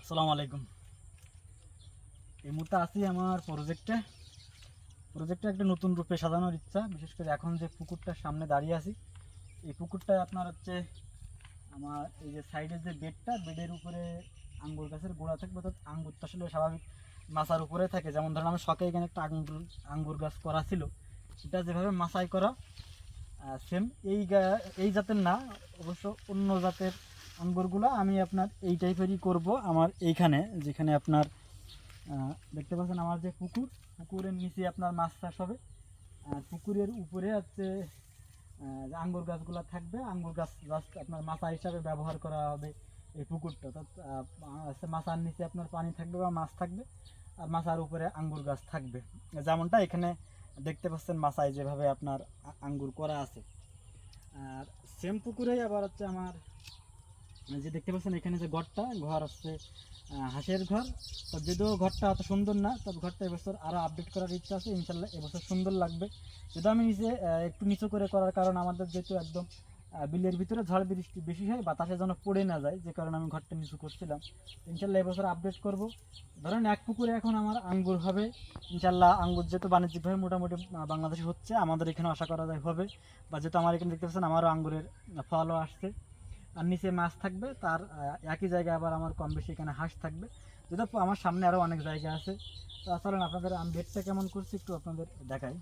আসসালামু আলাইকুম। এই মুহূর্তে আছি আমার প্রজেক্টটা একটা নতুন রূপে সাজানোর ইচ্ছা। বিশেষ করে এখন যে পুকুরটার সামনে দাঁড়িয়ে আছি, এই পুকুরটা আপনার হচ্ছে আমার এই যে সাইডের যে বেডের উপরে আঙ্গুর গাছের গোড়া থাকবে, অর্থাৎ আঙ্গুর তো আসলে স্বাভাবিক মাচার উপরে থাকে। যেমন ধরেন আমি শখে এখানে একটা আঙ্গুর গাছ করা ছিল, এটা যেভাবে মাচাই করা সেম এই জাতের না, অবশ্য অন্য জাতের আঙ্গুরগুলো আমি আপনার এই টাইপেরই করব। আমার এইখানে যেখানে আপনার দেখতে পাচ্ছেন আমার যে পুকুরের নিচে আপনার মাছ চাষ হবে, আর পুকুরের উপরে হচ্ছে যে আঙ্গুর গাছগুলো থাকবে। আঙ্গুর গাছ জাস্ট আপনার মাচা হিসাবে ব্যবহার করা হবে এই পুকুরটা। অর্থাৎ মাচার নিচে আপনার পানি থাকবে বা মাছ থাকবে, আর মাচার উপরে আঙ্গুর গাছ থাকবে, যেমনটা এখানে দেখতে পাচ্ছেন মাচায় যেভাবে আপনার আঙ্গুর করা আছে। আর সেম পুকুরেই আবার হচ্ছে আমার যে দেখতে পাচ্ছেন এখানে যে ঘর হচ্ছে হাঁসের ঘর। তো যদিও ঘরটা অত সুন্দর না, তবে ঘরটা এবছর আরও আপডেট করার ইচ্ছা আছে। ইনশাল্লাহ এবছর সুন্দর লাগবে। যদি আমি নিজে একটু নিচু করে করার কারণ আমাদের যেহেতু একদম বিলের ভিতরে ঝড় বৃষ্টি বেশি হয়, বাতাসে যেন পড়ে না যায়, যে কারণে আমি ঘরটা নিচু করছিলাম। ইনশাল্লাহ এবছর আপডেট করব। ধরেন এক পুকুরে এখন আমার আঙ্গুর হবে ইনশাল্লাহ। আঙ্গুর যেহেতু বাণিজ্যিকভাবে মোটামুটি বাংলাদেশে হচ্ছে, আমাদের এখানে আশা করা যায় হবে। বা যেহেতু আমার এখানে দেখতে পাচ্ছেন আমারও আঙ্গুরের ফলও আসছে, আর নিচে মাছ থাকবে, তার একই জায়গায় আবার আমার কম বেশি এখানে হাঁস থাকবে। যেহেতু আমার সামনে আরও অনেক জায়গা আছে। তো চলেন আপনাদের আমি বেডটা কেমন করছি একটু আপনাদের দেখাই।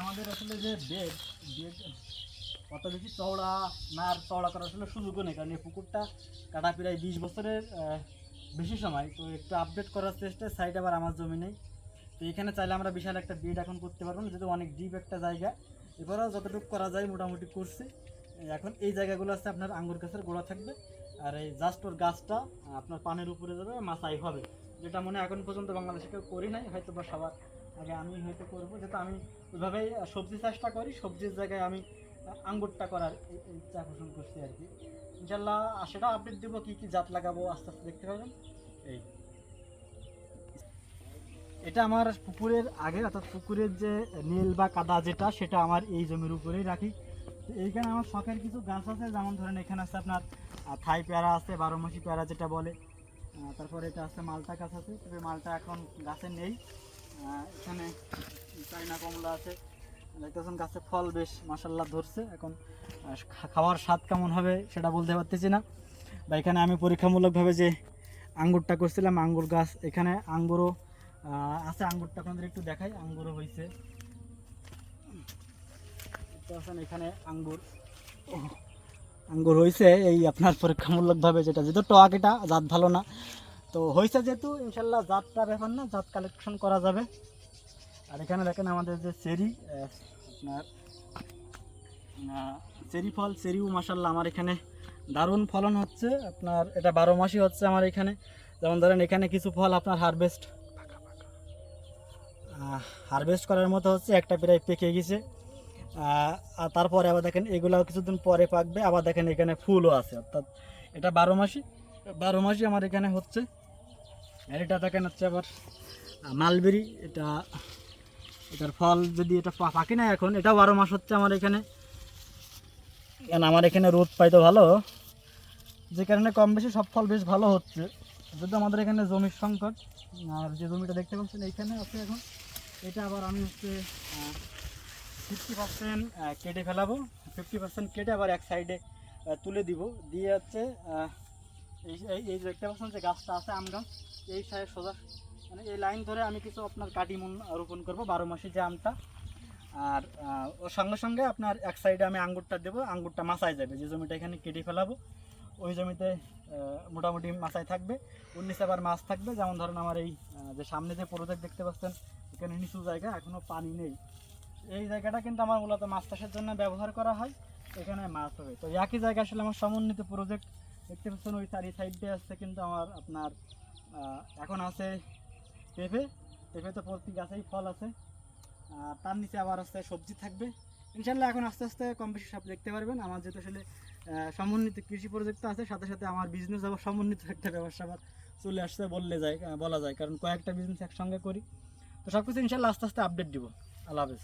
আমাদের আসলে যে বেড বেড অত বেশি চওড়া না, আর চওড়া করার আসলে সুযোগও নেই, কারণ এই পুকুরটা কাটা প্রায় 20 বছরের বেশি সময়। তো একটু আপডেট করার চেষ্টায়, সাইড আবার আমার জমি নেই। তো এখানে চাইলে আমরা বিশাল একটা বেড এখন করতে পারবো না, যেহেতু অনেক ডিপ একটা জায়গা। এবারেও যতটুকু করা যায় মোটামুটি করছি। এখন এই জায়গাগুলো আছে আপনার আঙ্গুর গাছের গোড়া থাকবে, আর এই জাস্ট ওর গাছটা আপনার পানের উপরে যাবে, মাচাই হবে। যেটা মনে এখন পর্যন্ত বাংলাদেশে কেউ করি নাই, হয়তো বা সবার আগে আমি হয়তো করবো। যেহেতু আমি ওইভাবেই সবজি চাষটা করি, সবজির জায়গায় আমি আঙ্গুরটা করার ইচ্ছা পোষণ করছি আর কি। ইনশাল্লাহ সেটা আপডেট দেবো, কী কী জাত লাগাবো আস্তে আস্তে দেখতে পাবেন। এই এটা আমার পুকুরের আগে, অর্থাৎ পুকুরের যে নীল বা কাদা যেটা, সেটা আমার এই জমির উপরেই রাখি। তো এইখানে আমার শখের কিছু গাছ আছে, যেমন ধরেন এখানে আছে আপনার থাই পেয়ারা আছে, 12 মাসি পেয়ারা যেটা বলে। তারপরে এটা আছে মালটা গাছ আছে, তবে মালটা এখন গাছে নেই। এখানে চাইনা কমলা আছে, দেখতেছেন গাছে ফল বেশ মাসাল্লাহ ধরছে। এখন খাওয়ার স্বাদ কেমন হবে সেটা বলতে পারতেছি না। বা এখানে আমি পরীক্ষামূলকভাবে যে আঙ্গুরটা করছিলাম, আঙ্গুর গাছ এখানে আঙ্গুরও আছে। আঙ্গুরটা আপনাদের একটু দেখাই, আঙ্গুরও হয়েছে। এখানে আঙ্গুর আঙ্গুর হয়েছে এই আপনার পরীক্ষামূলকভাবে, যেটা যেহেতু টক, এটা জাত ভালো না, তো হয়েছে যেহেতু ইনশাল্লাহ জাতটা ব্যাপার না, জাত কালেকশন করা যাবে। আর এখানে দেখেন আমাদের যে আপনার চেরি ফল, চেরিও মাসাল্লাহ আমার এখানে দারুণ ফলন হচ্ছে। আপনার এটা 12 মাসই হচ্ছে আমার এখানে। যেমন ধরেন এখানে কিছু ফল আপনার হারভেস্ট করার মতো হচ্ছে, একটা প্রায় পেকে গেছে। আর তারপরে আবার দেখেন এগুলাও কিছুদিন পরে পাকবে। আবার দেখেন এখানে ফুলও আছে, অর্থাৎ এটা 12 মাসই আমার এখানে হচ্ছে। আর এটা দেখেন হচ্ছে আবার মালবেরি। এটার ফল যদি এটা পাকি না এখন, এটাও 12 মাস হচ্ছে আমার এখানে। কারণ আমার এখানে রোদ পাইতো ভালো, যে কারণে কম বেশি সব ফল বেশ ভালো হচ্ছে। যদি আমাদের এখানে জমির সংকট, আর যে জমিটা দেখতে পাচ্ছেন এইখানে আছে এখন, এটা আবার আমি হচ্ছে 50% কেটে ফেলাবো। 50% কেটে আবার এক সাইডে তুলে দিব, দিয়ে হচ্ছে এই এই যে দেখতে পাচ্ছেন যে গাছটা আছে আম গাছ, এই সাইড সোজা মানে এই লাইন ধরে আমি কিছু আপনার কাটিমন রোপণ করবো 12 মাসে যে আমটা। আর ওর সঙ্গে সঙ্গে আপনার এক সাইডে আমি আঙ্গুরটা দেবো, আঙ্গুরটা মাচায় যাবে। যে জমিটা এখানে কেটে ফেলাবো ওই জমিতে মোটামুটি মাচায় থাকবে, ওর নিচে আবার মাছ থাকবে। যেমন ধরেন আমার এই যে সামনে যে প্রজেক্ট দেখতে পাচ্ছেন, এখানে নিচু জায়গা, এখনও পানি নেই। এই জায়গাটা কিন্তু আমার মূলত মাছ চাষের জন্য ব্যবহার করা হয়, এখানে মাছ হবে। তো একই জায়গা আসলে আমার সমন্বিত প্রজেক্ট দেখতে পাচ্ছেন, ওই চারি সাইডে আসছে কিন্তু আমার আপনার এখন আছে পেঁপে। পেঁপে তো প্রতি গাছেই ফল আছে, তার নিচে আবার আসতে সবজি থাকবে। ইনশাল্লাহ এখন আস্তে আস্তে কম বেশি সব দেখতে পারবেন। আমার যেহেতু আসলে সমন্বিত কৃষি প্রজেক্ট আছে, সাথে সাথে আমার বিজনেস আবার সমন্বিত একটা ব্যবসা আবার চলে আসছে বলা যায়, কারণ কয়েকটা বিজনেস একসঙ্গে করি। তো সব কিছু ইনশাল্লাহ আস্তে আস্তে আপডেট দিব। আল্লাহ হাফেজ।